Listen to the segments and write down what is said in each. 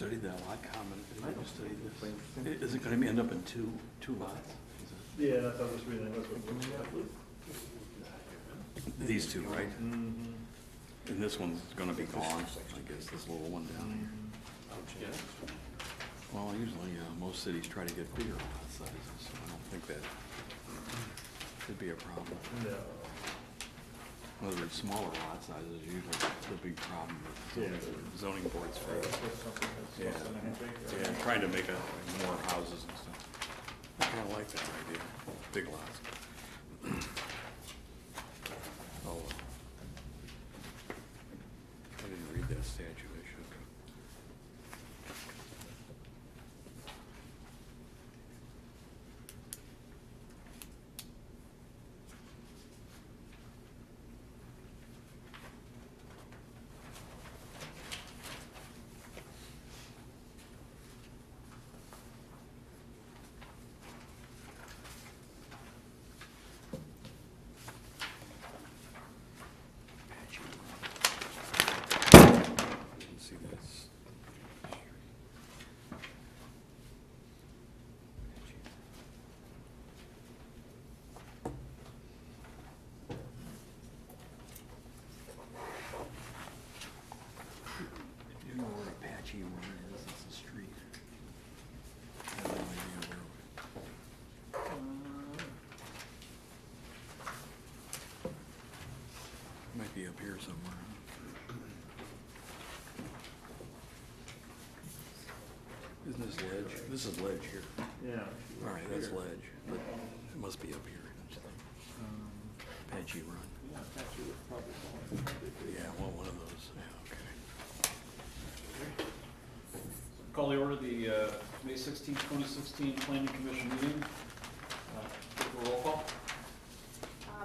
studied that lot common? Have you studied this? Is it going to end up in two lots? Yeah, that's how I was reading. That's what These two, right? Mm-hmm. And this one's going to be gone, I guess, this little one down here. Well, usually most cities try to get bigger lot sizes, so I don't think that should be a problem. No. In other words, smaller lot sizes is usually the big problem with zoning boards face. Yeah, trying to make more houses and stuff. I kind of like that idea, big lots. Oh, I didn't read that statute, I should. Didn't see this. Do you know where Apache Run is? It's a street. I have no idea where. Might be up here somewhere. Isn't this ledge? This is ledge here. Yeah. All right, that's ledge, but it must be up here. Apache Run. Yeah, Apache was probably Yeah, well, one of those, yeah, okay. Call the order the May 16, 2016 Planning Commission meeting. Take a roll call.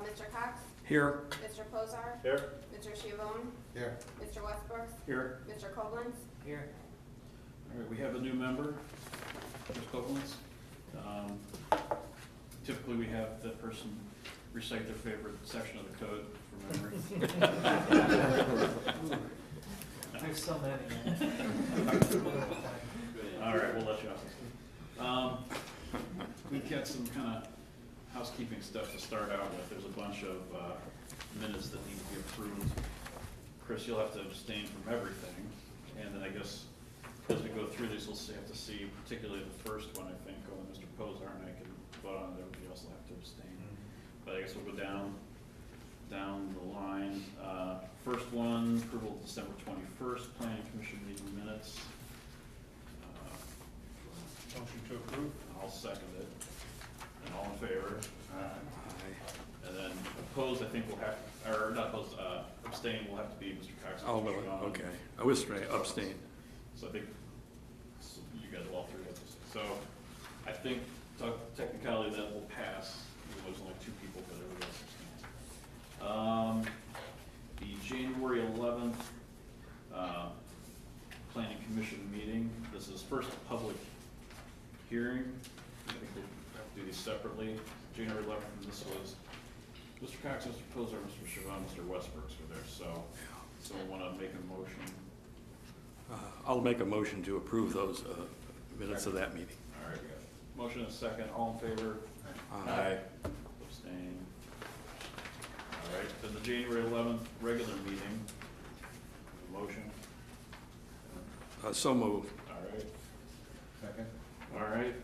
Mr. Cox? Here. Mr. Posar? Here? Mr. Chivone? Here. Mr. Westbrook? Here. Mr. Koblenz? Here. All right, we have a new member, Ms. Koblenz. Typically, we have that person recite their favorite section of the code from memory. There's so many. All right, we'll let you off. We've got some kind of housekeeping stuff to start out with. There's a bunch of minutes that need to be approved. Chris, you'll have to abstain from everything. And then I guess as we go through these, we'll have to see, particularly the first one, I think, only Mr. Posar and I can vote on it. Everybody else will have to abstain. But I guess we'll go down the line. First one, approval of December 21st, Planning Commission meeting minutes. Motion to approve? I'll second it. And all in favor? Aye. And then opposed, I think we'll have, or not opposed, abstain will have to be Mr. Cox. and Oh, Mr. well, Shawn. okay. I was trying to abstain. So I think you guys will all three have to say. So I think technicality that will pass, even though there's only two people, but everybody else abstains. The January 11th Planning Commission meeting, this is first a public hearing. I think we'll have to do these separately. January 11th, and this was Mr. Cox, Mr. Posar, Mr. Chavon, Mr. Westbrook's were there, so we want to make a motion. I'll make a motion to approve those minutes of that meeting. All right, we got motion and a second, all in favor? Aye. Abstain. All right, then the January 11th regular meeting, motion, So moved. all right. Second. All right,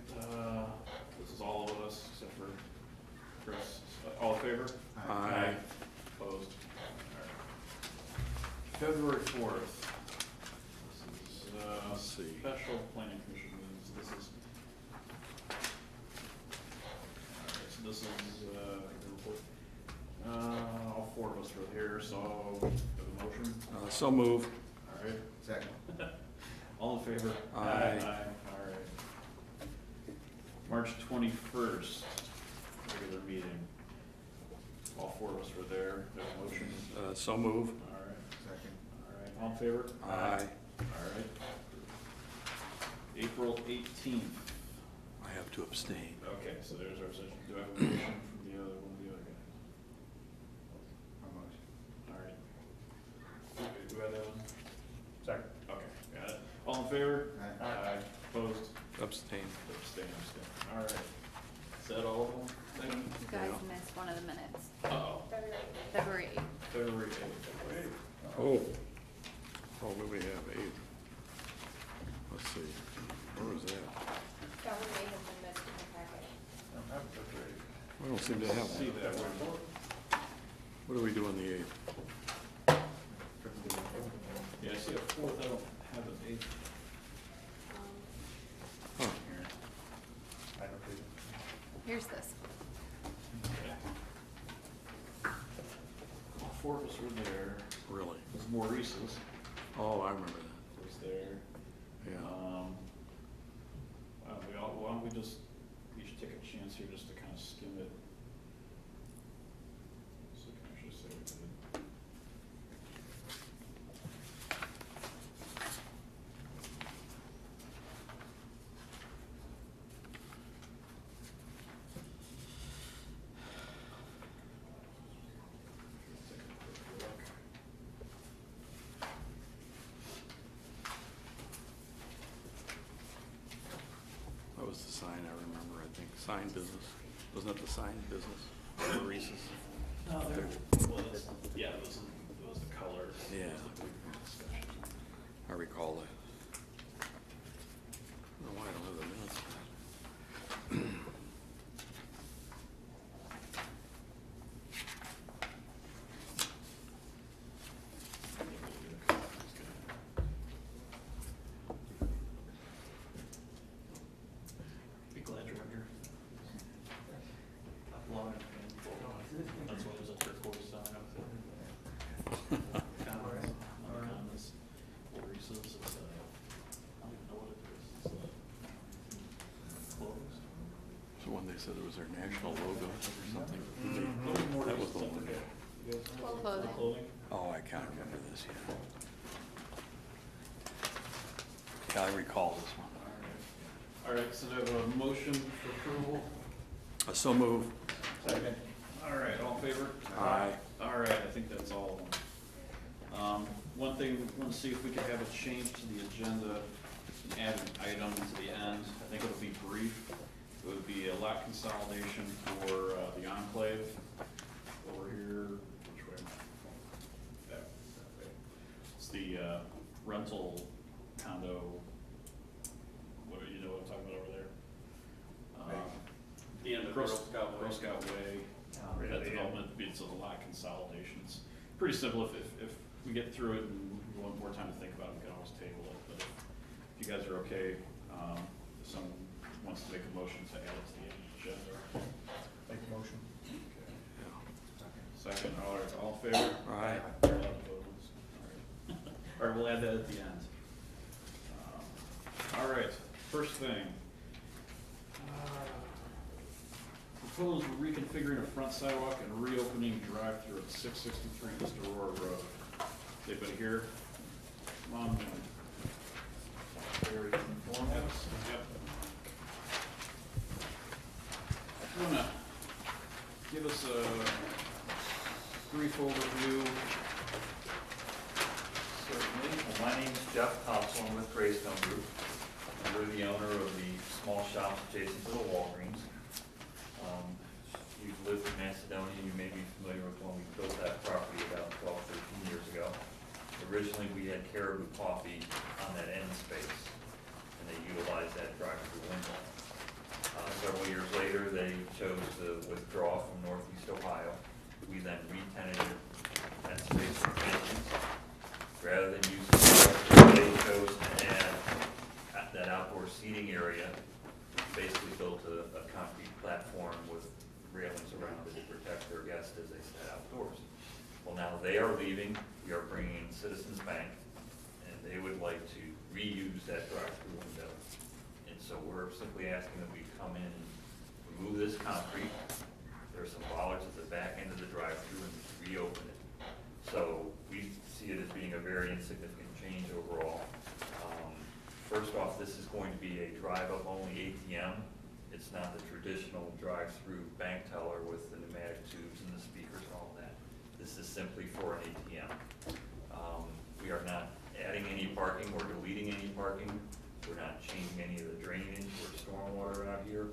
this is all of us except for Chris. All in favor? Aye. Opposed? All right. February 4th. This is Let's see. special planning commission meetings. This is. All right, so this is, all four of us were here, so have a motion. So move. All right. Second. All in favor? Aye. All right. March 21st, regular meeting. All four of us were there. There's a motion. So move. All right. Second. All right. All in favor? Aye. All right. April 18th. I have to abstain. Okay, so there's our session. Do I have a motion from the other, one of the other guys? All right. Do I have that one? Second. Okay, got it. All in favor? Aye. Abstain. Abstain. All right. Is that all of them? You guys Yeah. missed one of the minutes, Uh-oh. February 8th. February 8th. Oh. Oh, what do we have, 8? Let's see, where was that? That one may have been missed in the packet. I don't have it right. We don't seem to have See one. that one. What do we do on the 8th? Yeah, I see a 4th, I don't have an 8th Huh, here. I don't think. Here's this. Okay. All 4 of us were there. really? There's Maurice's Oh, I remember that, was there. yeah. Why don't we just, each take a chance here just to kind of skim it. So we can actually say what we did. Take a quick look. That was the sign, I remember, I think, sign business. Wasn't that the sign business? Maurice's? No, there was, yeah, it was the color. Yeah. Discussion. I recall that. I don't know why I don't have the minutes for that. Be glad you're here. Long and painful. That's why there's a turquoise sign up there. Comments, on the comments. Maurice's, it's, I don't even know what it is. It's, clothes. So when they said it was their national logo or something. That was the one. Clothing. Clothing. Oh, I can't remember this yet. Yeah, I recall this one. All right, so do I have a motion for approval? So move. Second. All right, all in favor? Aye. All right, I think that's all of them. One thing, we want to see if we could have a change to the agenda, add an item to the end. I think it'll be brief. It would be a lot consolidation for the enclave over here. Which way? That way. It's the rental condo. What do you know what I'm talking about over there? The end of Girl Girl Scout Way. Way. That development, it's a lot of consolidations. Pretty simple, if we get through it and we want more time to think about it, we can always table it, but if you guys are okay, if someone wants to make a motion to add it to the agenda. Make a motion. Okay. Yeah. Second, all right, all in favor? Aye. You're allowed to vote on this. All right. All right, we'll add that at the end. All right, first thing. Proposed reconfiguring a front sidewalk and reopening drive-through at 663 East Aurora Road. Anybody here? Come on, man. Very informative. Yep. You wanna give us a brief overview? Certainly. My name's Jeff Thompson, I'm with Greystone Group. And we're the owner of the small shop adjacent to the Walgreens. You've lived in Macedonia, you may be familiar with when we built that property about 12, 13 years ago. Originally, we had Caribou Coffee on that end space, and they utilized that drive-through window. Several years later, they chose to withdraw from Northeast Ohio. We then re-tenanted that space for maintenance. Rather than using the they chose to add that outdoor seating area, basically built a concrete platform with railings around it to protect their guests as they sat outdoors. Well, now they are leaving, we are bringing in Citizens Bank, and they would like to reuse that drive-through window. And so we're simply asking that we come in and remove this concrete. There's some bollards at the back end of the drive-through and reopen it. So we see it as being a very insignificant change overall. First off, this is going to be a drive-up only ATM. It's not the traditional drive-through bank teller with the pneumatic tubes and the speakers and all that. This is simply for an ATM. We are not adding any parking or deleting any parking. We're not changing any of the drainage. We're here.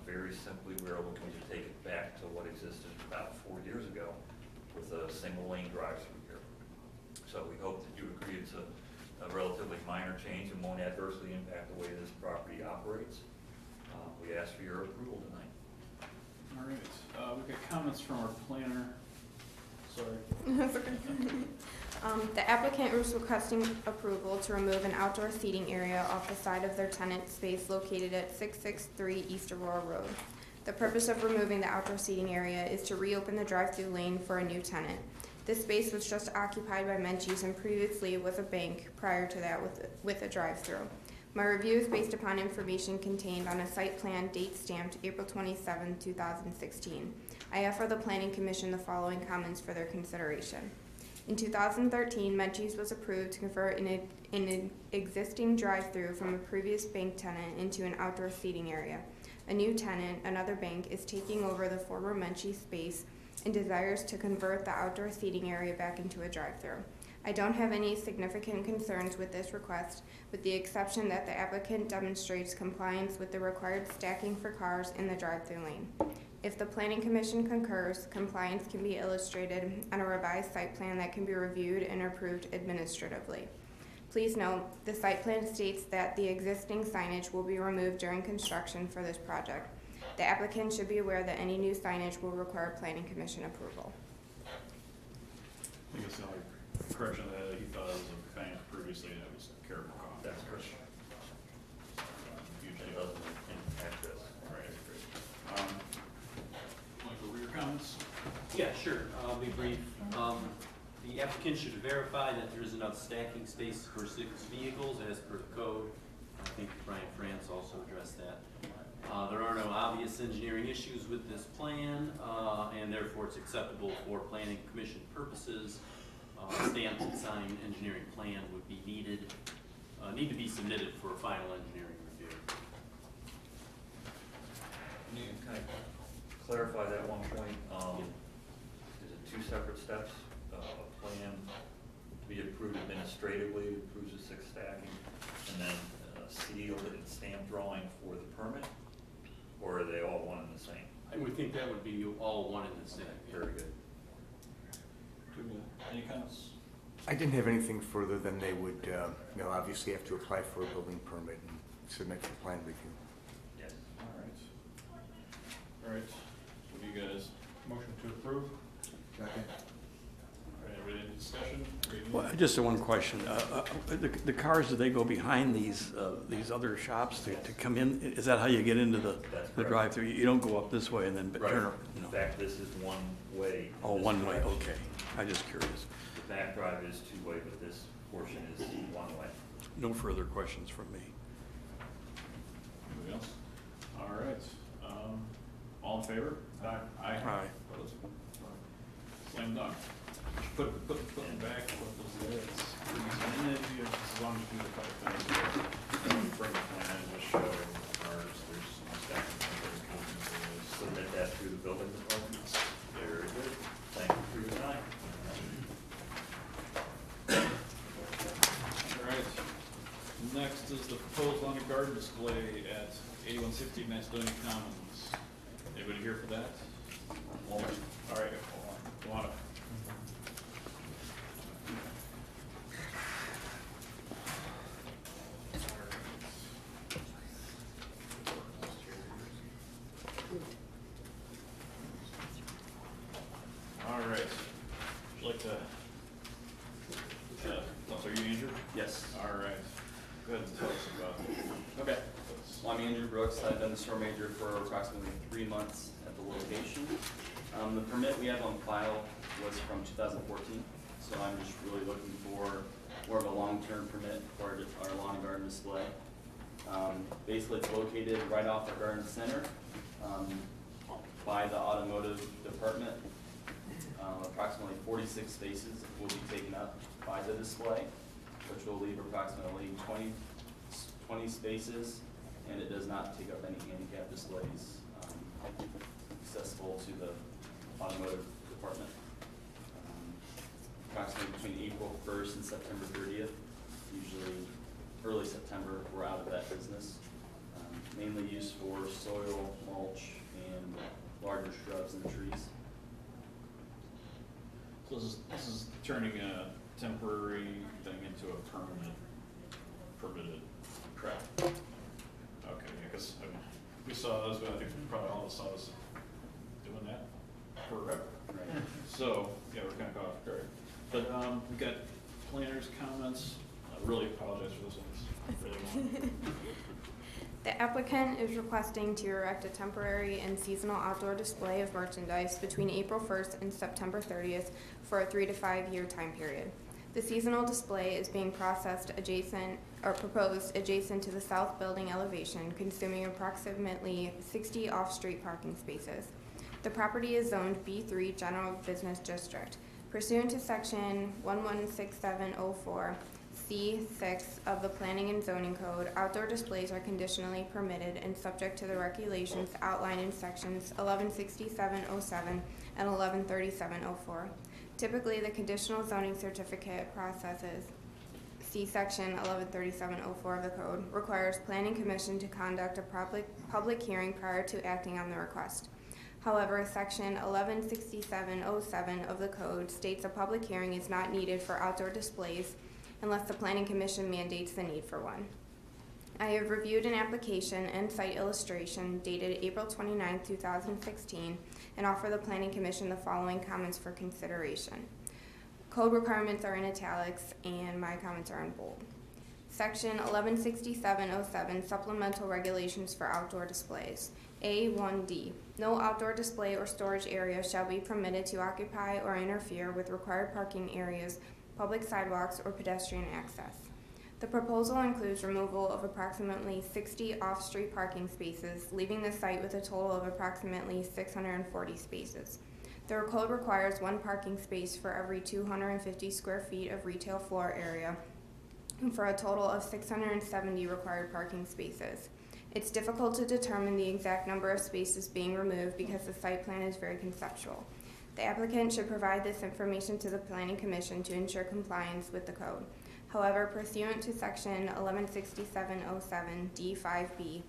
Very simply, we are looking to take it back to what existed about 4 years ago with a single lane drive-through here. So we hope that you agree it's a relatively minor change and won't adversely impact the way this property operates. We ask for your approval tonight. All right, we've got comments from our planner. Sorry. The applicant is requesting approval to remove an outdoor seating area off the side of their tenant space located at 663 East Aurora Road. The purpose of removing the outdoor seating area is to reopen the drive-through lane for a new tenant. This space was just occupied by Menchie's and previously was a bank prior to that with a drive-through. My review is based upon information contained on a site plan date stamped April 27, 2016. I offer the Planning Commission the following comments for their consideration. In 2013, Menchie's was approved to convert an existing drive-through from a previous bank tenant into an outdoor seating area. A new tenant, another bank, is taking over the former Menchie's space and desires to convert the outdoor seating area back into a drive-through. I don't have any significant concerns with this request, with the exception that the applicant demonstrates compliance with the required stacking for cars in the drive-through lane. If the Planning Commission concurs, compliance can be illustrated on a revised site plan that can be reviewed and approved administratively. Please note, the site plan states that the existing signage will be removed during construction for this project. The applicant should be aware that any new signage will require Planning Commission approval. I think it's the only correction that he thought it was a bank previously, and it was Caribou Coffee. That's correct. Huge It deal. doesn't impact this. All right, great. Michael, rear comments? Yeah, sure, I'll be brief. The applicant should verify that there is enough stacking space for 6 vehicles as per the code. I think Brian France also addressed that. There are no obvious engineering issues with this plan, and therefore it's acceptable for Planning Commission purposes. Stamped and signed engineering plan would be need to be submitted for a final engineering review. Can you kind of clarify that one point? Is it 2 separate steps? A plan to be approved administratively, approves the 6 stacking, and then sealed and stamped drawing for the permit? Or are they all one and the same? I would think that would be all one and the same. Okay, very good. Any comments? I didn't have anything further than they would, obviously have to apply for a building permit and submit for plan review. Yes. All right. All right, what do you guys, Motion to approve? Second. all right, everybody, any discussion? Well, just one question. The cars, do they go behind these other shops to come in? Is that how you get into the correct. drive-through? You don't go up this way and then Right. turn around? In No. fact, this is one way. Oh, This one way, direction. okay. I'm just curious. The back drive is 2-way, but this portion is 1 way. No further questions from me. Anybody else? All right, all in favor? Aye. Aye. Aye. Opposed? Slam dunk. Put them back, put those there, it's pretty easy. And then you, as long as you do a couple things, bring the plan, just show cars, there's some stacking. Submit that through the building department. Very good. Thank you for your time. All right, next is the proposed lawn and garden display at 8160 Macedonia Commons. Anybody here for that? All right, hold on. All right, would you like to, so are you Andrew? Yes. All right, go ahead and tell us about Okay. this. Well, I'm Andrew Brooks. I've been the store manager for approximately 3 months at the location. The permit we have on file was from 2014, so I'm just really looking for more of a long-term permit for our lawn and garden display. Basically, it's located right off our garden center by the automotive department. Approximately 46 spaces will be taken up by the display, which will leave approximately 20 spaces, and it does not take up any handicap displays accessible to the automotive department. Approximately between April 1st and September 30th, usually early September, we're out of that business. mainly used for soil, mulch, and larger shrubs and trees. So this is turning a temporary thing into a permanent, permitted. Correct. Okay, yeah, because we saw those, but I think probably all of us saw us doing that forever. Right. So, yeah, we're kind of caught off guard. But we've got planners' comments. I really apologize for this one. It's really long. The applicant is requesting to erect a temporary and seasonal outdoor display of merchandise between April 1st and September 30th for a 3 to 5 year time period. The seasonal display is being proposed adjacent to the south building elevation, consuming approximately 60 off-street parking spaces. The property is zoned B3 General Business District. Pursuant to section 116704, C6 of the Planning and Zoning Code, outdoor displays are conditionally permitted and subject to the regulations outlined in sections 116707 and 113704. Typically, the conditional zoning certificate processes, see section 113704 of the code, requires Planning Commission to conduct a public hearing prior to acting on the request. However, section 116707 of the code states a public hearing is not needed for outdoor displays unless the Planning Commission mandates the need for one. I have reviewed an application and site illustration dated April 29, 2016, and offer the Planning Commission the following comments for consideration. Code requirements are in italics, and my comments are in bold. Section 116707, Supplemental Regulations for Outdoor Displays. A1D, no outdoor display or storage area shall be permitted to occupy or interfere with required parking areas, public sidewalks, or pedestrian access. The proposal includes removal of approximately 60 off-street parking spaces, leaving the site with a total of approximately 640 spaces. The code requires one parking space for every 250 square feet of retail floor area, for a total of 670 required parking spaces. It's difficult to determine the exact number of spaces being removed because the site plan is very conceptual. The applicant should provide this information to the Planning Commission to ensure compliance with the code. However, pursuant to section 116707 D5B,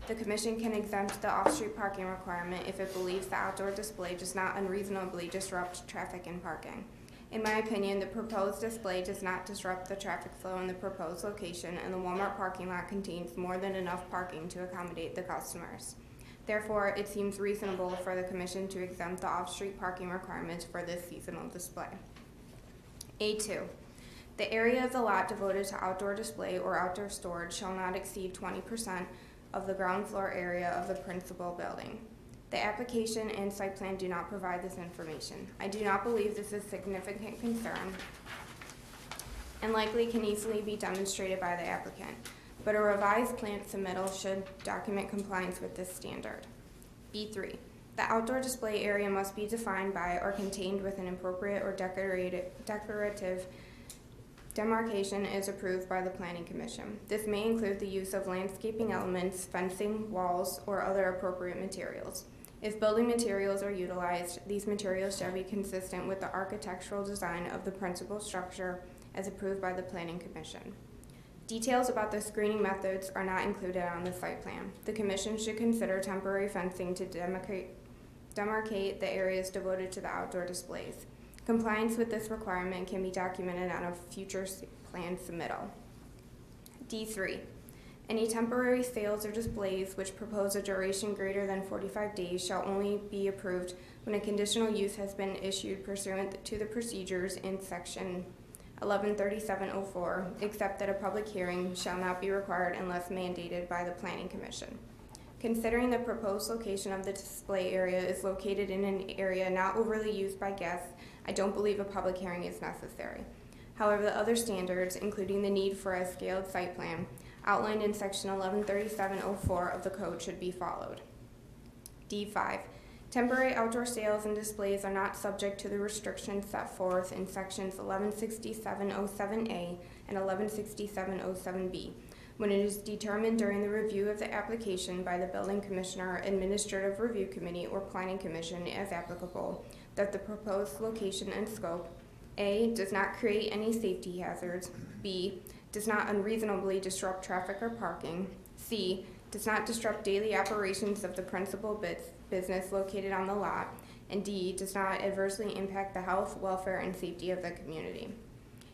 the Commission can exempt the off-street parking requirement if it believes the outdoor display does not unreasonably disrupt traffic and parking. In my opinion, the proposed display does not disrupt the traffic flow in the proposed location, and the Walmart parking lot contains more than enough parking to accommodate the customers. Therefore, it seems reasonable for the Commission to exempt the off-street parking requirements for this seasonal display. A2. The area of the lot devoted to outdoor display or outdoor storage shall not exceed 20% of the ground floor area of the principal building. The application and site plan do not provide this information. I do not believe this is a significant concern and likely can easily be demonstrated by the applicant, but a revised plan submittal should document compliance with this standard. B3. The outdoor display area must be defined by or contained with an appropriate or decorative demarcation as approved by the Planning Commission. This may include the use of landscaping elements, fencing, walls, or other appropriate materials. If building materials are utilized, these materials shall be consistent with the architectural design of the principal structure as approved by the Planning Commission. Details about the screening methods are not included on the site plan. The Commission should consider temporary fencing to demarcate the areas devoted to the outdoor displays. Compliance with this requirement can be documented on a future plan submittal. D3. Any temporary sales or displays which propose a duration greater than 45 days shall only be approved when a conditional use has been issued pursuant to the procedures in section 113704, except that a public hearing shall not be required unless mandated by the Planning Commission. Considering the proposed location of the display area is located in an area not overly used by guests, I don't believe a public hearing is necessary. However, the other standards, including the need for a scaled site plan, outlined in section 113704 of the code should be followed. D5. Temporary outdoor sales and displays are not subject to the restrictions set forth in sections 116707A and 116707B. When it is determined during the review of the application by the Building Commissioner, Administrative Review Committee, or Planning Commission as applicable, that the proposed location and scope, A, does not create any safety hazards, B, does not unreasonably disrupt traffic or parking, C, does not disrupt daily operations of the principal business located on the lot, and D, does not adversely impact the health, welfare, and safety of the community.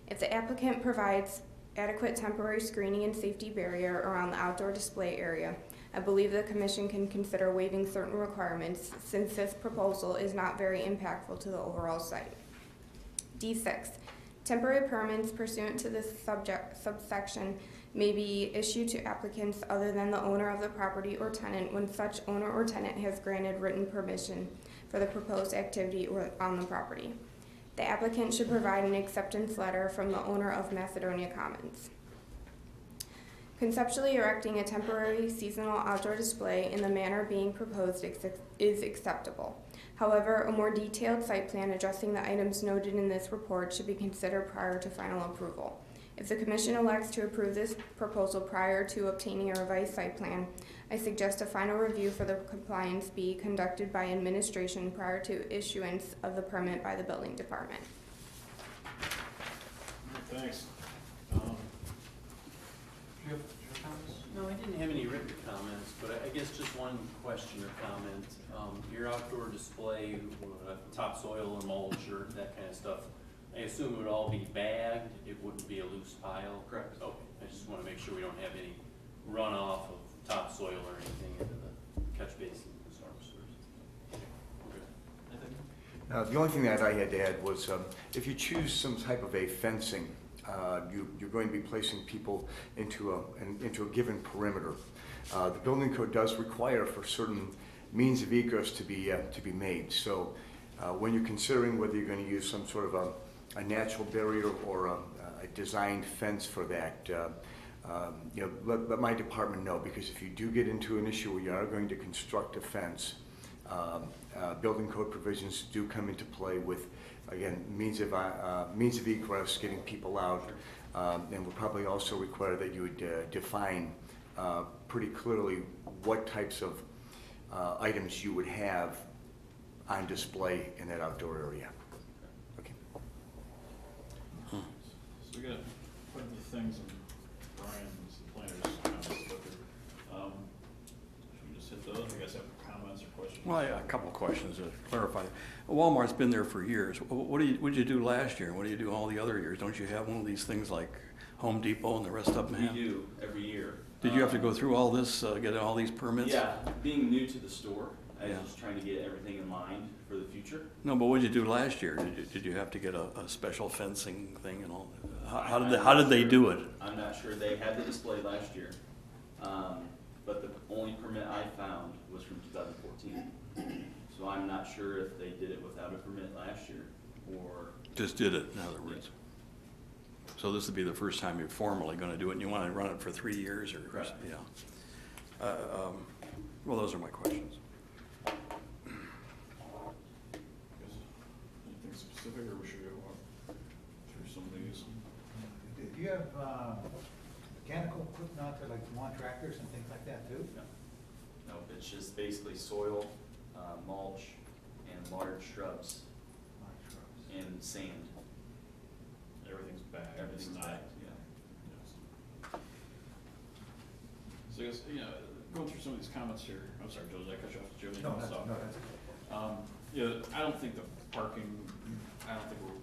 If the applicant provides adequate temporary screening and safety barrier around the outdoor display area, I believe the commission can consider waiving certain requirements since this proposal is not very impactful to the overall site. D6, temporary permits pursuant to this subsection may be issued to applicants other than the owner of the property or tenant when such owner or tenant has granted written permission for the proposed activity or on the property. The applicant should provide an acceptance letter from the owner of Macedonia Commons. Conceptually erecting a temporary seasonal outdoor display in the manner being proposed is acceptable. However, a more detailed site plan addressing the items noted in this report should be considered prior to final approval. If the commission elects to approve this proposal prior to obtaining a revised site plan, I suggest a final review for the compliance be conducted by administration prior to issuance of the permit by the building department. Thanks. Do you have comments? No, I didn't have any written comments, but I guess just one question or comment. Your outdoor display, topsoil and mulch or that kind of stuff, I assume it would all be bagged, it wouldn't be a loose pile? Correct. Okay, I just want to make sure we don't have any runoff of topsoil or anything into the catch basin and storm sewers. Okay. The only thing that I had to add was if you choose some type of a fencing, you're going to be placing people into a given perimeter. The building code does require for certain means of egress to be made. So when you're considering whether you're going to use some sort of a natural barrier or a designed fence for that, let my department know, because if you do get into an issue where you are going to construct a fence, building code provisions do come into play with, again, means of egress, getting people out, and we'll probably also require that you would define pretty clearly what types of items you would have on display in that outdoor area. Okay. So we got quite a few things in Brian's, the planner's comments. Should we just hit those? You guys have comments or questions? Well, yeah, a couple of questions to clarify. Walmart's been there for years. What did you do last year? What do you do all the other years? Don't you have one of these things like Home Depot and the rest of them We have? do every year. Did you have to go through all this, get all these permits? Yeah, being new to the store, I Yeah. was just trying to get everything in line for the future. No, but what did you do last year? Did you have to get a special fencing thing and all? How did they do it? I'm not sure. They had the display last year, but the only permit I found was from 2014. So I'm not sure if they did it without a permit last year or. Just did it, in other words. So this would be the first time you're formally going to do it, and you want to run it for 3 years, or Correct. yeah. Well, those are my questions. Anything specific, or we should go through some of these? Do you have mechanical equipment out there, like lawn tractors and things like that too? No, it's just basically soil, mulch, and large shrubs Lawn shrubs. and sand. Everything's bagged. Everything's It's not- bagged, yeah. Yes. So I guess, going through some of these comments here, I'm sorry, Joe, did I cut you off? Did you have anything No, else to that's okay. I don't think the parking, I don't think we're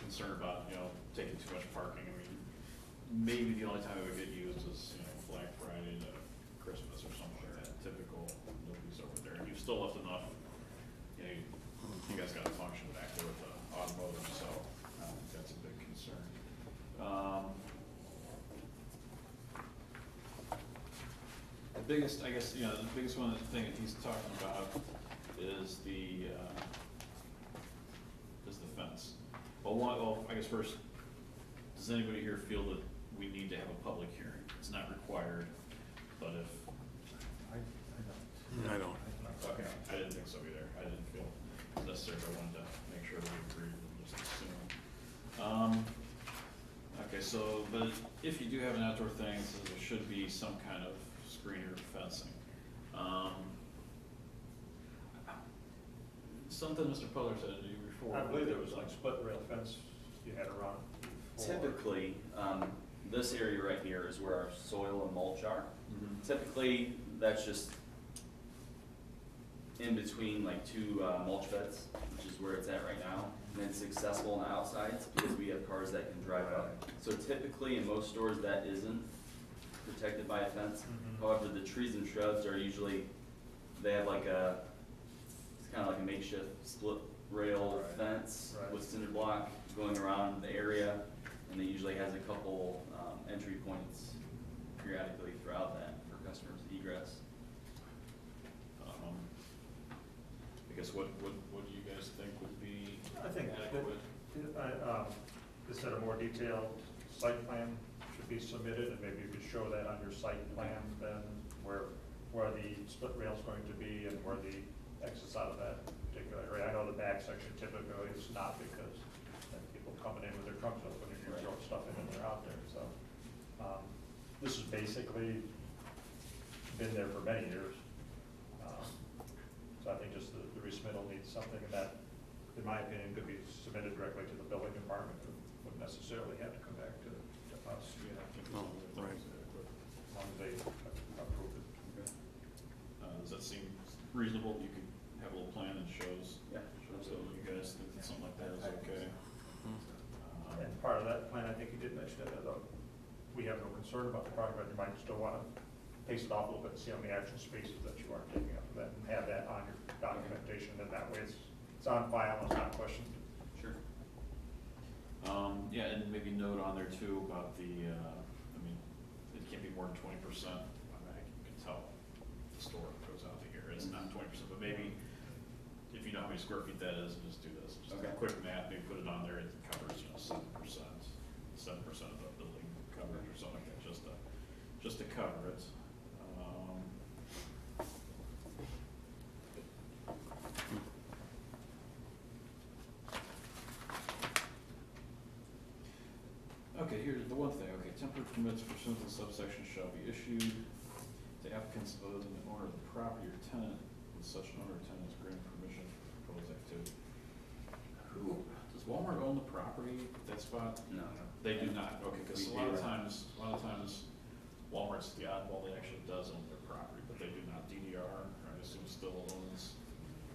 concerned about, taking too much parking. I mean, maybe the only time it would get used is, Black Friday to Christmas or something like that, typical, nobody's over there. And you've still left enough, you guys got a function back there with the automotive, so I don't think that's a big concern. The biggest, I guess, the biggest one, the thing that he's talking about is the fence. Well, I guess first, does anybody here feel that we need to have a public hearing? It's not required, but if, I don't. okay, I didn't think so either. I didn't feel necessary, but I wanted to make sure that we agreed with just assume. Okay, so, but if you do have an outdoor thing, so there should be some kind of screener fencing. Something Mr. Puller said to you before. I believe there was like split rail fence you had around. Typically, this area right here is where our soil and mulch are. Mhm. Typically, That's just in between like two mulch beds, which is where it's at right now. And it's accessible on the outsides because we have cars that can drive up. So typically in most stores that isn't protected by a fence. However, the trees and shrubs are usually, they have like it's kind of like a makeshift split rail fence with cinder block going around the area. And it usually has a couple entry points periodically throughout that for customers egress. I guess what do you guys think would be I think adequate? Just that a more detailed site plan should be submitted, and maybe you could show that on your site plan then, where the split rail is going to be and where the exits out of that particular area. I know the back section typically is not, because then people coming in with their trunks open and you're throwing stuff in and they're out there, so. This has basically been there for many years. So I think just the resubmittal needs something, and that, in my opinion, could be submitted directly to the building department. It wouldn't necessarily have to come back to us. Yeah, I think Oh, right. As long as they approve it. does that seem reasonable? You could have a little plan that shows, Yeah, so you guys think that something like that is okay? And part of that plan, I think you did mention it, although we have no concern about the project, but you might still want to pace it off a little bit and see how many actual spaces that you are taking up for that, and have that on your documentation, and that way it's on file, and it's not questioned. sure. Yeah, and maybe note on there too about the, I mean, it can't be more than 20%. I mean, you can tell the store goes out to here, it's not 20%, but maybe if you know how many square feet that is, just do this. Just a quick math, maybe put it on there, it covers, 7% of the building coverage or something like that, just to cover it. Okay, here's the one thing, okay, temporary permits pursuant to subsection shall be issued to applicants other than the owner of the property or tenant, with such an owner or tenant is granted permission for proposed activity. Does Walmart own the property, that spot? No. They do not, okay, because We a lot do. of times Walmart's the oddball, they actually does own their property, but they do not. DDR, I assume still owns.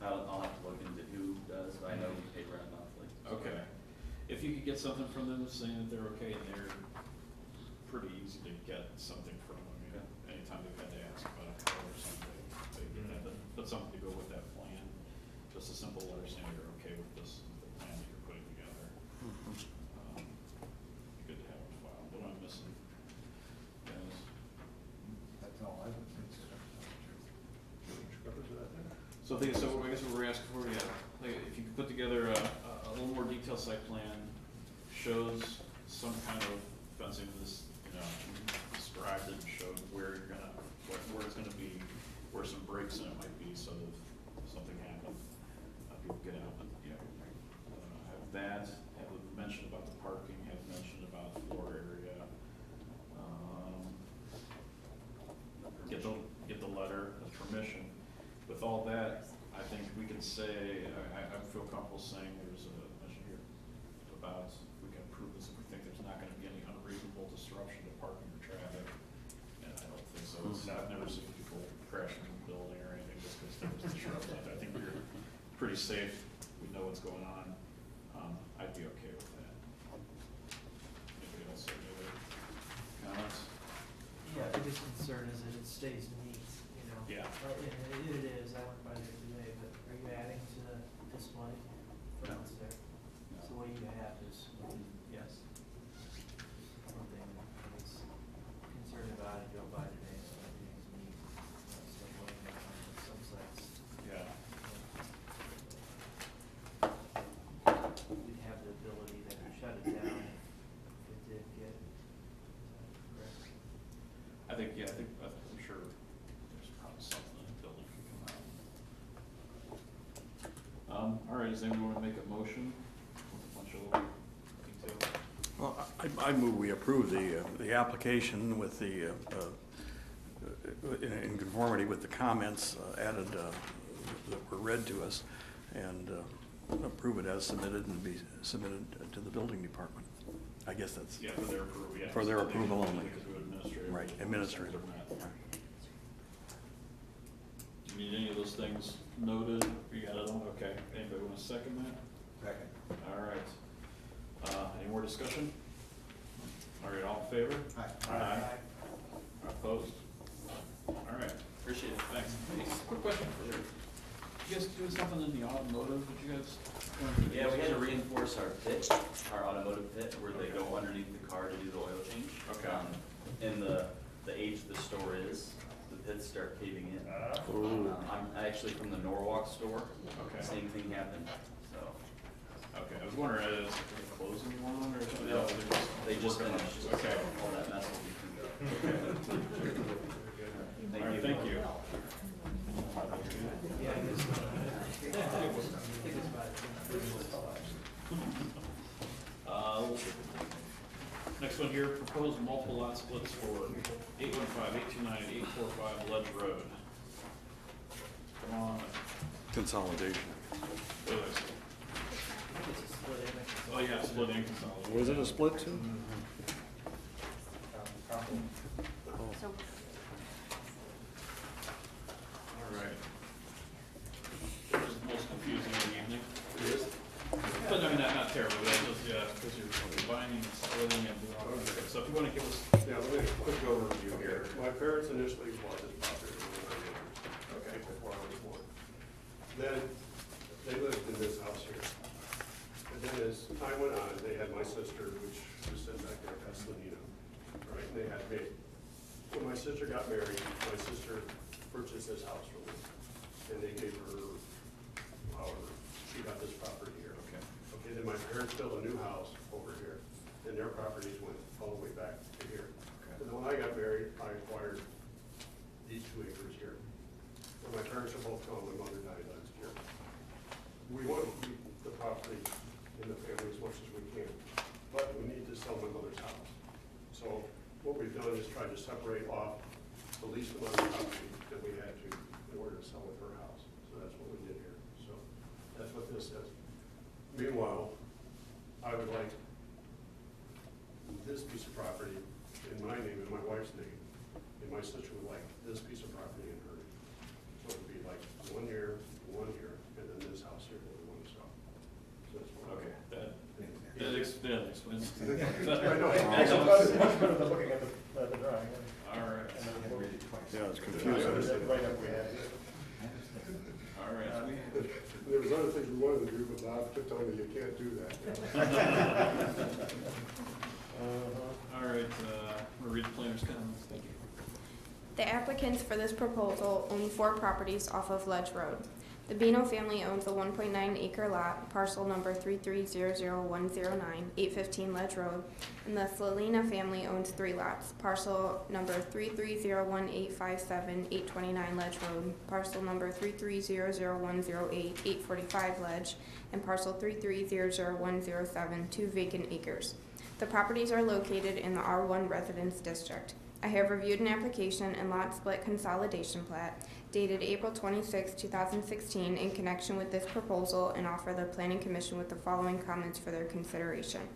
I'll have to look into who does, but I know we pay rent monthly. Okay. If you could get something from them saying that they're okay, and they're pretty easy to get something from. I mean, anytime they've had to ask about a color or something, they get that, but something to go with that plan. Just a simple letter saying you're okay with this, the plan that you're putting together. Be good to have on file. What am I missing? Guys? That's all I would consider. So I guess what we're asking for, yeah, like, if you could put together a little more detailed site plan, shows some kind of fencing, this, described it, and showed where you're gonna, where it's gonna be, where some breaks in it might be, so that if something happened, people get out, and, have that, have a mention about the parking, have mention about the floor area. Get the letter of permission. With all that, I think we can say, I feel comfortable saying there's a mention here about, we can approve this if we think there's not gonna be any unreasonable disruption to parking or traffic. And I don't think so. I've never seen people crash into the building or anything just because there was disruption. I think we're pretty safe, we know what's going on. I'd be okay with that. Anybody else have any other comments? Yeah, the biggest concern is that it stays neat, Yeah. It is, I went by there today, but are you adding to the display for what's there? No. So what you have is, yes. One thing I was concerned about, I drove by today, so everything's neat, stuff laying out on some sites. Yeah. We'd have the ability to shut it down if it did get, correct? I'm sure there's probably something in the building can come out. All right, does anyone want to make a motion with a bunch of little detail? Well, I move we approve the application with the, in conformity with the comments added that were read to us, and approve it as submitted and be submitted to the building department. I guess that's. Yeah, for their approval, yeah. For their approval only. Because we administrative. Right, administrative. Need any of those things noted? You got it on? Okay. Anybody want to second that? Second. All right. Any more discussion? All right, all in favor? Aye. Opposed? All right, appreciate it, thanks. Hey, quick question for you. You guys doing something in the automotive, did you guys? Yeah, we had to reinforce our pit, our automotive pit, where they go underneath the car to do the oil change. Okay. And the age the store is, the pits start caving in. I'm actually from the Norwalk store. Okay. Same thing happened, so. Okay, I was wondering, is it closing one or something? No, they just working on it. finished. Okay. All that mess will be cleaned up. All right, thank you. Next one here, proposed multiple lot splits for 815, 829, and 845 Ledge Road. Come on. Consolidation. What did I say? Oh, yeah, split and consolidation. Was it a split too? So, All right. This is the most confusing of the evening. But I mean, not terribly, that's just, yeah, because you're combining and splitting and doing all that. So if you want to give us Yeah, let me quick overview here. My parents initially bought this property when they were younger, okay, before I was born. Then they lived in this house here. And then as time went on, they had my sister, which was sitting back there, Pasadena, right, and they had me. When my sister got married, my sister purchased this house from me. And they gave her, however, she got this property here. Okay. Okay, then my parents built a new house over here, and their properties went all the way back to here. Okay. And then when I got married, I acquired these 2 acres here. When my parents are both gone, my mother died last year. We want to keep the property in the family as much as we can, but we need to sell my mother's house. So what we've done is try to separate off the least amount of property that we had to in order to sell with her house. So that's what we did here. So that's what this says. Meanwhile, I would like this piece of property in my name and my wife's name, and my sister would like this piece of property in her name. So it would be like 1 year, 1 year, and then this house here that we want to sell. So that's what. Okay, that explains. I know. It's much better than looking at the drawing. All right. And then we'll- Yeah, it's I confusing. understand right up we had. All right. There was other things we wanted to do, but Bob kept telling me you can't do that. All right, we'll read the planner's comments, thank you. The applicants for this proposal own 4 properties off of Ledge Road. The Bino family owns a 1.9 acre lot, parcel number 3300109, 815 Ledge Road, and the Salina family owns 3 lots, parcel number 3301857, 829 Ledge Road, parcel number 3300108, 845 Ledge, and parcel 3300107, 2 vacant acres. The properties are located in the R1 Residence District. I have reviewed an application and lot split consolidation plat dated April 26, 2016 in connection with this proposal and offer the Planning Commission with the following comments for their consideration.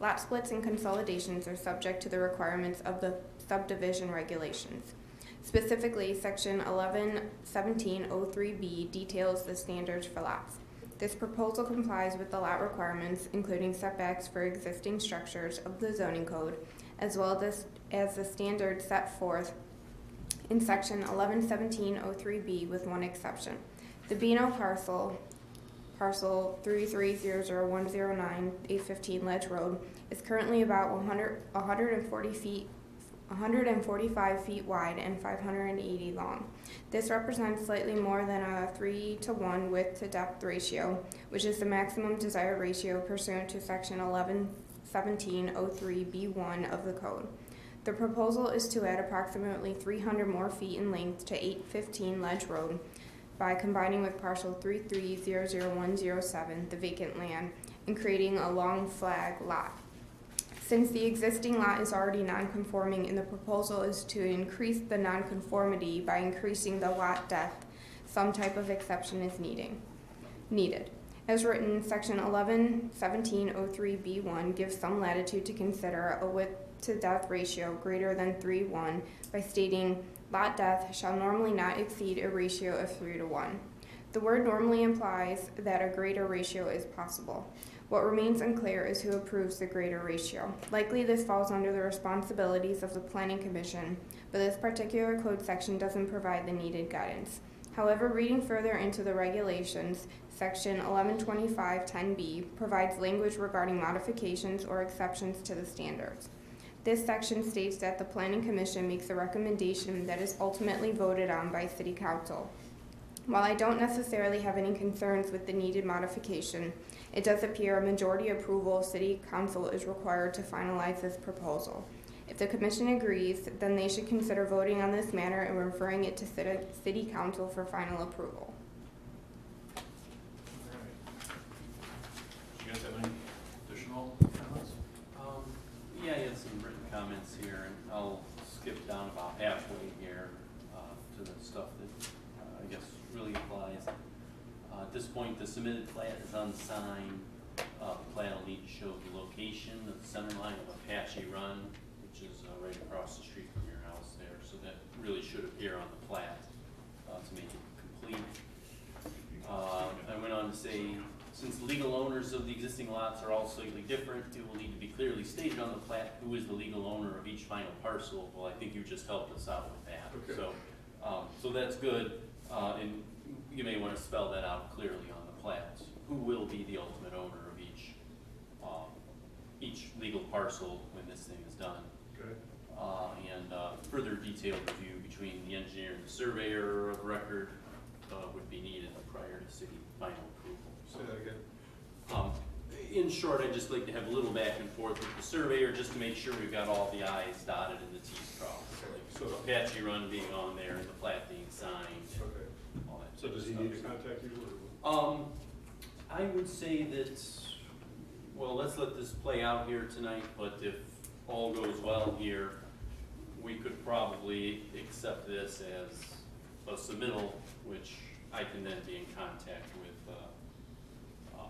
Lot splits and consolidations are subject to the requirements of the subdivision regulations. Specifically, Section 111703B details the standards for lots. This proposal complies with the lot requirements, including setbacks for existing structures of the zoning code, as well as the standards set forth in Section 111703B with one exception. The Bino parcel 3300109, 815 Ledge Road, is currently about 145 feet wide and 580 long. This represents slightly more than a 3-to-1 width to depth ratio, which is the maximum desired ratio pursuant to Section 111703B1 of the code. The proposal is to add approximately 300 more feet in length to 815 Ledge Road by combining with parcel 3300107, the vacant land, and creating a long flag lot. Since the existing lot is already non-conforming and the proposal is to increase the non-conformity by increasing the lot depth, some type of exception is needed. As written, section 111703B1 gives some latitude to consider a width to depth ratio greater than 3:1 by stating lot depth shall normally not exceed a ratio of 3:1. The word normally implies that a greater ratio is possible. What remains unclear is who approves the greater ratio. Likely this falls under the responsibilities of the Planning Commission, but this particular code section doesn't provide the needed guidance. However, reading further into the regulations, section 112510B provides language regarding modifications or exceptions to the standards. This section states that the Planning Commission makes a recommendation that is ultimately voted on by City Council. While I don't necessarily have any concerns with the needed modification, it does appear a majority approval of City Council is required to finalize this proposal. If the Commission agrees, then they should consider voting on this matter and referring it to City Council for final approval. Alright. Do you guys have any additional comments? Yeah, I had some written comments here, and I'll skip down about halfway here to the stuff that I guess really applies. At this point, the submitted plat is unsigned. The plat will need to show the location of the center line of Apache Run, which is right across the street from your house there. So that really should appear on the plat to make it complete. I went on to say, since the legal owners of the existing lots are all slightly different, it will need to be clearly stated on the plat who is the legal owner of each final parcel. Well, I think you just helped us out with that. Okay. So that's good, and you may want to spell that out clearly on the plats. Who will be the ultimate owner of each legal parcel when this thing is done? Okay. And further detailed review between the engineer and the surveyor of record would be needed prior to city final approval. Say that again. In short, I'd just like to have a little back and forth with the surveyor just to make sure we've got all the I's dotted and the T's crossed. Okay. So Apache Run being on there and the plat being signed, Okay. all that So sort of does he stuff. need to contact you or? I would say that, well, let's let this play out here tonight, but if all goes well here, we could probably accept this as a submittal, which I can then be in contact with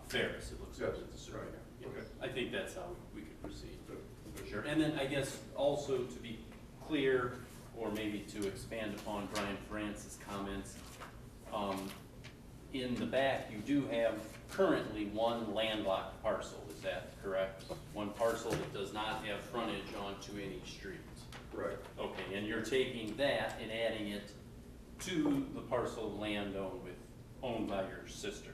Ferris, it looks like, Yes, the surveyor. right. Yeah. Okay. I think that's how we could proceed. Good. Sure, and then I guess also to be clear, or maybe to expand upon Brian Francis' comments, in the back, you do have currently one landlocked parcel, is that correct? One parcel that does not have frontage onto any streets. Right. Okay, and you're taking that and adding it to the parcel of land owned by your sister.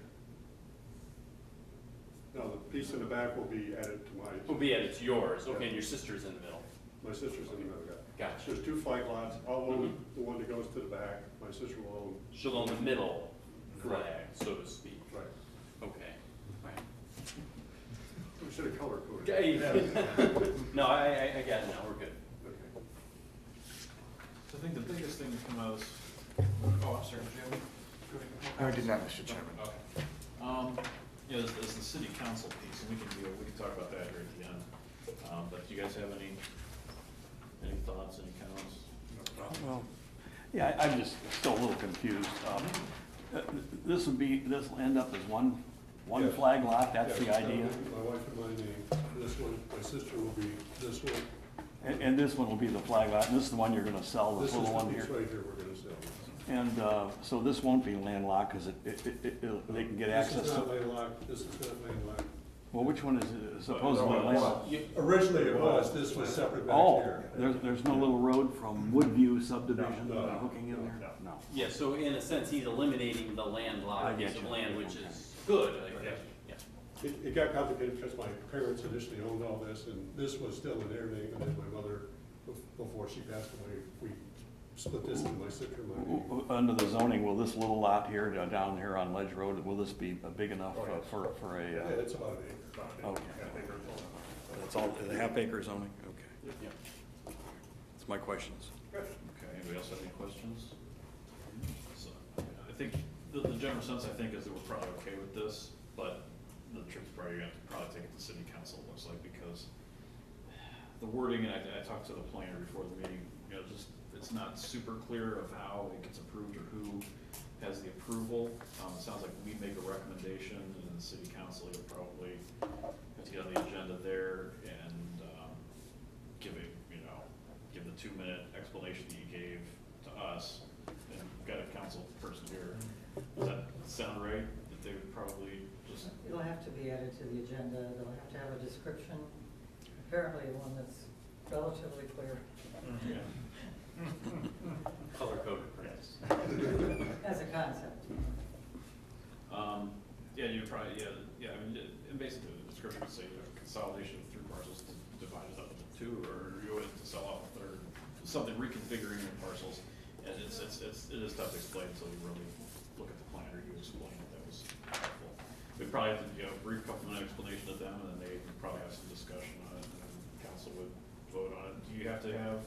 Now, the piece in the back will be added to my. Will be added to yours, okay, and your sister's in the middle. My sister's in the middle, yeah. Gotcha. There's two flag lots. I'll own the one that goes to the back. My sister will own. She'll own the middle flag, Correct. so to speak. Right. Okay. Right. We should have color coded. Okay. No, I got it now, we're good. Okay. So I think the biggest thing to come out is, oh, I'm sorry, Jim. No, I did not, Mr. Chairman. Okay. Yeah, there's the city council piece, and we can talk about that here at the end. But do you guys have any thoughts, any comments? Well, yeah, I'm just still a little confused. This will end up as one Yes. flag lot, that's Yes, the idea? My wife and my name. This one, my sister will be this one. And this one will be the flag lot, and this is the one you're gonna sell, This this is little the one piece here? right here we're gonna sell. And, so this won't be landlocked, because they can get access This is not to, landlocked, this is not landlocked. well, which one is supposedly No, landlocked? Originally it was, this was separate back Oh, here. there's no little road from Woodview subdivision No, no, hooking in there? no. No. Yeah, so in a sense, he's eliminating the I landlocked get piece of you. land, which is good, I think. Yeah. It got complicated because my parents initially owned all this, and this was still in their name, and then my mother, before she passed away, we split this into my sister and my name. Under the zoning, will this little lot here, down here on Ledge Road, will this be big enough for Yeah, a, it's about an acre. okay. Half acre total. That's all, the half acre zoning? Okay. Yeah. That's my questions. Okay, anybody else have any questions? So, I think, the general sense, I think, is that we're probably okay with this, but the trick's probably gonna have to probably take it to city council, it looks like, because the wording, and I talked to the planner before the meeting, just, it's not super clear of how it gets approved or who has the approval. It sounds like we make a recommendation, and the city council, you'll probably have to get on the agenda there and, give the 2-minute explanation that you gave to us, and you've got a council person here. Does that sound right? That they would probably just, It'll have to be added to the agenda, they'll have to have a description, apparently one that's relatively clear. yeah. Color coded, perhaps. As a concept. Yeah, you probably, I mean, and basically the description would say, consolidation of 3 parcels divided up into 2, or you would to sell off a third, something reconfiguring your parcels. And it is tough to explain until you really look at the plan or you explain it. That was helpful. We probably have to, brief couple-minute explanation to them, and then they would probably have some discussion on it, and then council would vote on it. Do you have to have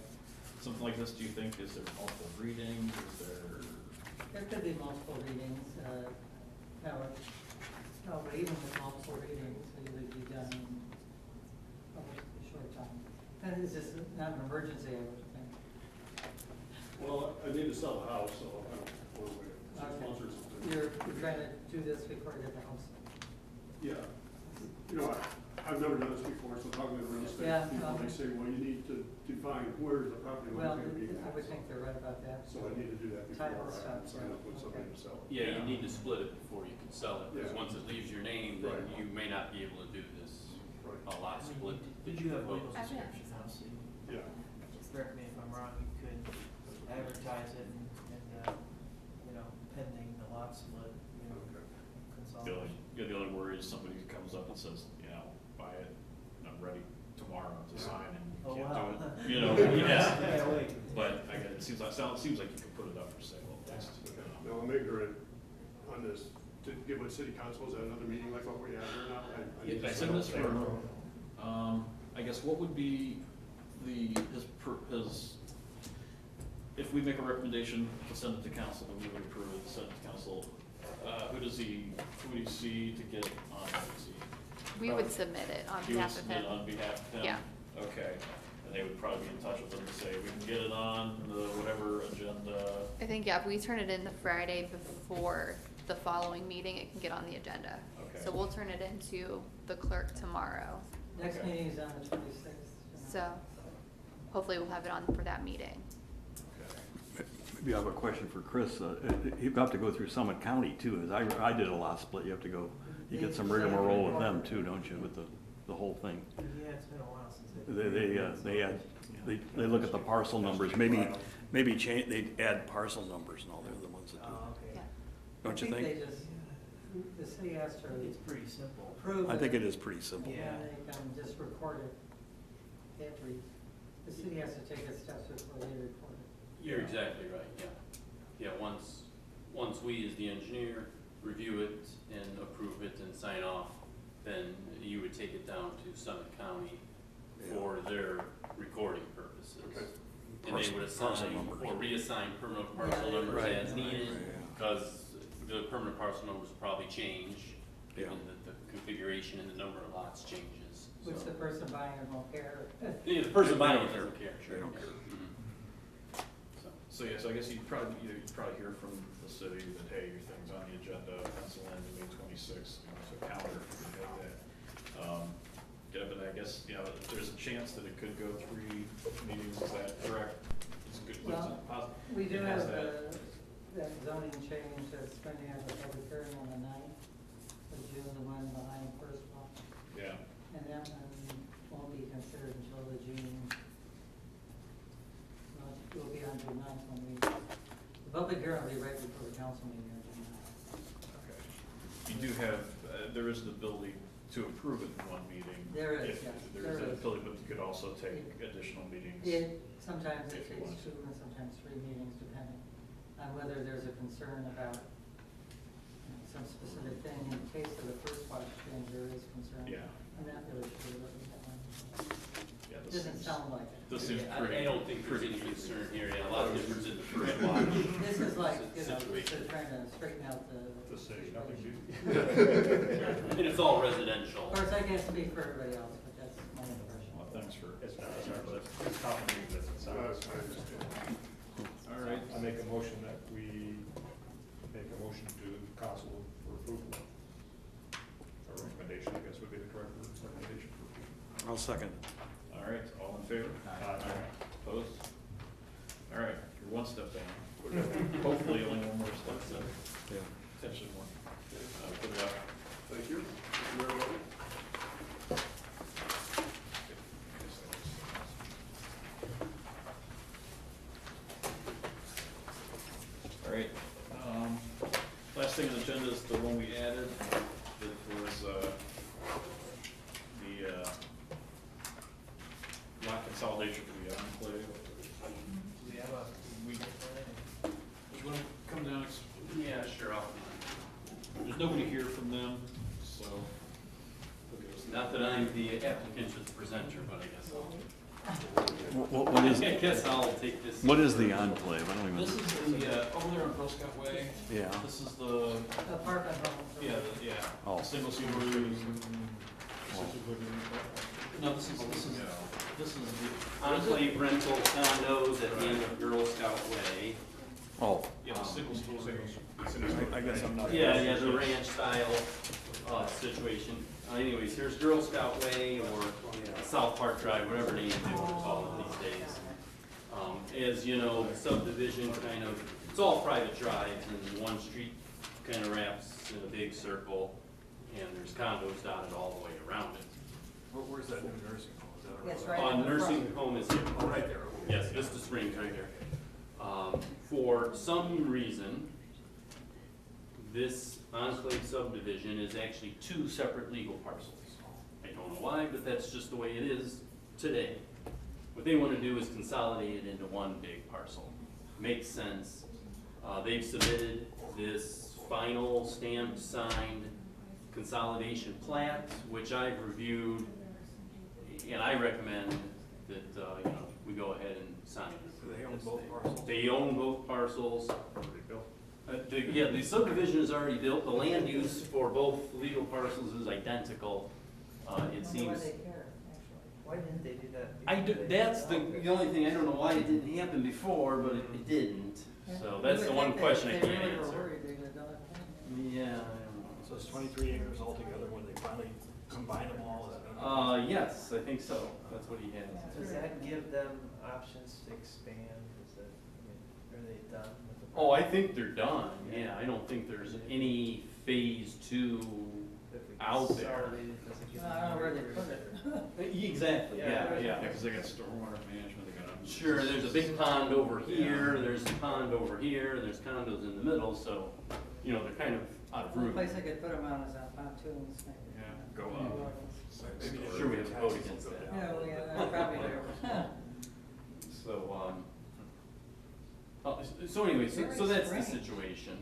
something like this, do you think? Is there multiple readings? Is there? There could be multiple readings, but even with multiple readings, it would be done in a short time. And it's just not an emergency, I would think. Well, I need to sell a house, so I don't want to wait 6 months or something. You're trying to do this before you get the house. Yeah. You know, I've never done this before, so talking to the real estate Yeah, people, they say, well, you need to define where's the property Well, line going to be. I would think they're right about that. So I need to do that before Title I stuff, sign up with yeah. somebody Okay. to sell it. Yeah, you need to split it before you can sell it, because Yeah. once it leaves your name, then Right. you may not be able to do this Right. a lot split. Did you have legal I think- description, now, so you, Yeah. correct me if I'm wrong, you could advertise it and, pending the lot split, Okay. consolidation. The only worry is somebody comes up and says, buy it, and I'm ready tomorrow to sign, and you Oh, can't wow. do it. Yeah. Yeah, wait. But again, it seems like you could put it up for sale at least. Now, I'm ignorant on this. To get with city council, is that another meeting like what we have here now? I need to It's in this say- for, I guess what would be his, if we make a recommendation to send it to council, then we would approve it, send it to council. Who would he see to get on that? We would submit it on He would behalf of submit him. on behalf of him? Yeah. Okay, and they would probably be in touch with them to say, we can get it on the whatever agenda. I think, yeah, if we turn it in the Friday before the following meeting, it can get on the agenda. Okay. So we'll turn it into the clerk tomorrow. Next Okay. meeting is on the 26th. So hopefully we'll have it on for that meeting. Okay. Maybe I have a question for Chris. You have to go through Summit County too. As I did a lot split, you have to go, you get some rigmarole with them too, don't you, with the whole thing? Yeah, it's been a while since They look at the parcel numbers, maybe change, they add parcel numbers and all, they're the ones that do Oh, it. okay. Yeah. Don't you I think? think they just, the city has to It's pretty simple. approve it. I think it is pretty simple. Yeah. And they can just record it. The city has to take its steps before they record it. You're exactly right, yeah. Yeah, once we as the engineer review it and approve it and sign off, then you would take it down to Summit County for their recording purposes. Okay. And they would Parcel assign numbers. or reassign permanent parcel Yeah, numbers right. as needed, Yeah. because the permanent parcel numbers will probably change, given Yeah. that the configuration and the number of lots changes. Which So- the person buying it won't care. Yeah, the person They buying don't it care. doesn't care, sure. They don't care. Mhm. So- So I guess you'd probably hear from the city that, hey, your thing's on the agenda, pencil in May 26th, so calendar, if you have that. Yeah, but I guess, there's a chance that it could go 3 meetings, is that correct? It's good, Well, we do it has have that. that zoning change that's going to have a public hearing on the 9th of June, the one behind First Block. Yeah, And that one won't be considered until the June, well, it will be on June 9th when the public hearing will be right before the council meeting on June 9th. okay. You do have, there is the ability to approve it in one meeting. There is, if yes, There there is that is. ability, but you could also take additional meetings. Sometimes it If you takes want. 2 and sometimes 3 meetings, depending on whether there's a concern about some specific thing. In the case of the First Block change, there is concern. Yeah. I'm not really sure what we have on. Yeah, It this doesn't seems- sound like it. This seems Yeah, pretty. I don't think there's any concern here, yeah, a lot of difference in the first block. This is like, Situation. they're trying to straighten out the. The city, nothing new. And it's all residential. Of course, I can't speak for everybody else, but that's my impression. Well, thanks for. It's not, but it's complicated as it sounds. I understand. All right. I make a motion that we make a motion to council for approval. I'll second. All right, all in favor? Opposed? All right, you're one step down. Hopefully only one more step, so Yeah. potentially more. Good luck. Thank you. Thank you, everybody. All right, last thing on the agenda is the one we added, that was, the, lot consolidation for the enclave. Do we have a week plan? Do you want to come down? Yeah, sure, I'll. There's nobody here from them, so. Not that I'm the applicant or the presenter, but I guess I'll. What is, I guess I'll take this. what is the enclave? I don't even. This is the, over there on Girl Scout Way. Yeah. This is the, Apartment homes. yeah, yeah. Oh. Single story. No, this is the. Enclave rental condos at the end of Girl Scout Way. Oh. Yeah, the single story. I guess I'm not. Yeah, the ranch style, situation. Anyways, here's Girl Scout Way or South Park Drive, whatever name they want to call it these days. As you know, subdivision kind of, it's all private drives and one street kind of wraps in a big circle and there's condos dotted all the way around it. Where's that new nursing home? Is that Yes, right. in the Nursing front. home is here. Oh, right there. Yes, Vista Springs right there. For some reason, this enclave subdivision is actually two separate legal parcels. I don't know why, but that's just the way it is today. What they want to do is consolidate it into one big parcel. Makes sense. They've submitted this final stamped, signed consolidation plat, which I've reviewed, and I recommend that, you know, we go ahead and sign it. Do they own both parcels? They own both parcels. Already built. Yeah, the subdivision is already built. The land use for both legal parcels is identical. It I wonder why seems. they care, actually. Why didn't they do that? I do, before they that's the developed it? only thing, I don't know why it didn't happen before, but it didn't. So You that's would the one think that question I if can't they really were answer. worried, they'd have done it. Yeah, I don't know. So it's 23 acres altogether when they finally combine them all? Yes, I think so. That's what he has. Does that give them options to expand? Is that, I mean, are they done with the? Oh, I think they're done. Yeah, I don't think there's any phase two If we out there. consolidate it, does it give Well, them I don't know where they more put it. Exactly, yeah. Yeah, because they got stormwater management, they got. Sure, there's a big pond over here, there's a pond over here, there's condos in the middle, so, you know, they're kind of out of The only room. place I could put them on is on pontoons, maybe. Yeah, go Maybe up. Maybe sure we have to vote against that. Yeah, well, yeah, I probably do. So, so anyway, so Very that's the strange. situation.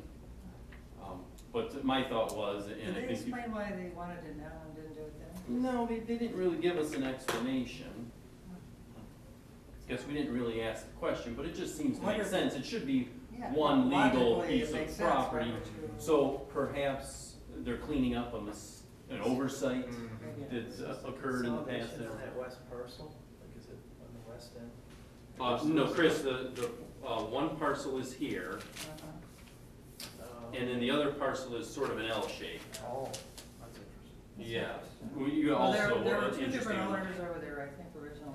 But my thought was, Did and I they think. explain why they wanted it now and didn't do it then? No, they didn't really give us an explanation. Guess we didn't really ask the question, but it just seems to make Wonderful. sense. It should be Yeah, one legal logically, it piece makes of sense, why property. would you- So perhaps they're cleaning up on this, an oversight Maybe. that's occurred in the past. Consolidation on that west parcel, like is it on the west end? No, Chris, the one parcel is here, and then the other parcel is sort of an L shape. Oh, that's interesting. Yeah. Well, you Well, also, there were two interesting. different owners over there, I think, originally.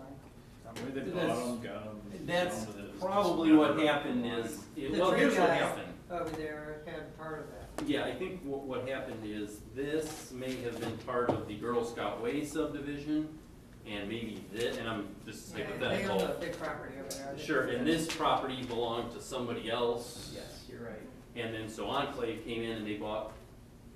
Where they That's- bought them, got them. That's some of it was probably just what never happened aligned. is, The well, tree here's what guy happened. Over there had part of that. Yeah, I think what happened is this may have been part of the Girl Scout Way subdivision, and maybe this, and I'm just Yeah, They hypothetical. own a big property over there. Sure, and this property belonged to somebody else. Yes, you're right. And then so Enclave came in and they bought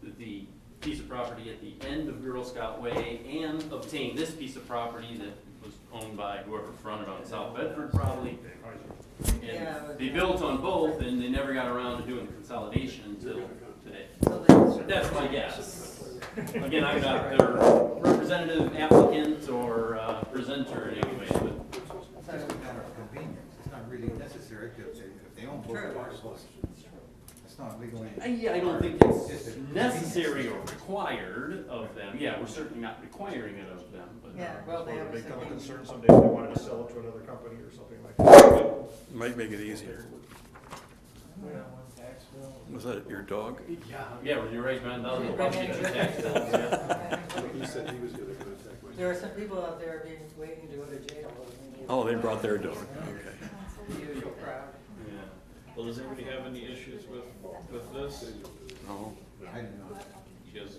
the piece of property at the end of Girl Scout Way and obtained this piece of property that was owned by whoever fronted on South Bedford probably. Yeah, it And was- they built on both and they never got around to doing the consolidation until today. So they- That's my guess. Again, I'm not their representative, applicant, or presenter in any way, but It's just a matter of convenience, it's not really necessary, because if they own both True. parcels, it's not legally. I don't think it's necessary or required of them. Yeah, we're certainly not requiring it of them, but. Yeah, well, they Or have they a become a second. concern someday if they wanted to sell it to another company or something like that. Might make it easier. put on one tax bill. Was that your dog? Yeah, well, you're right, man, that'll Bring help in get your your tax tax bills, yeah. He said he was gonna contact my. There are some people out there being, waiting to go to jail. Oh, they brought their dog, okay. The usual crowd. Yeah. Well, does anybody have any issues with this? No, I don't know. You guys,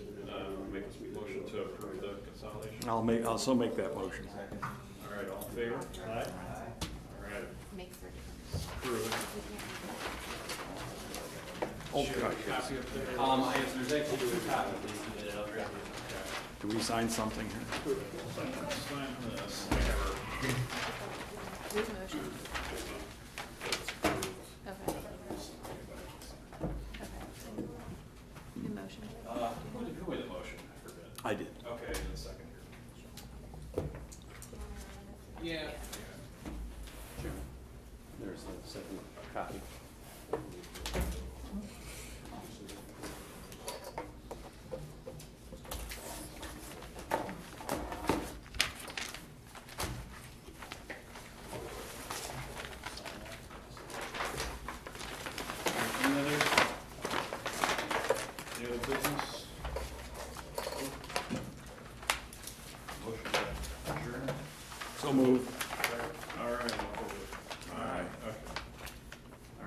make a motion to approve the consolidation? I'll also make that motion. All right, all in favor? Aye. All right, Makes a difference. approved. Oh, Should gosh, have a copy up there? There's actually two copies, they submitted already. Do we sign something here? Sign this. Whose motion? Okay. Okay. Who motioned? Who made the motion? I forget. I did. Okay, in a second here. Yeah. Sure. There's a second copy. Any other business? Motion to adjourn? So move. All right. All right, okay.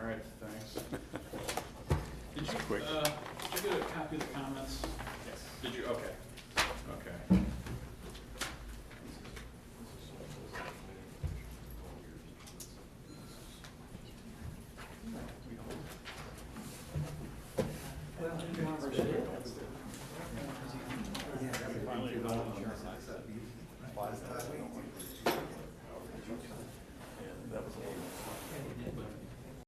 All right, thanks. Did you, Quick. did you get a copy of the comments? Yes. Did you, okay.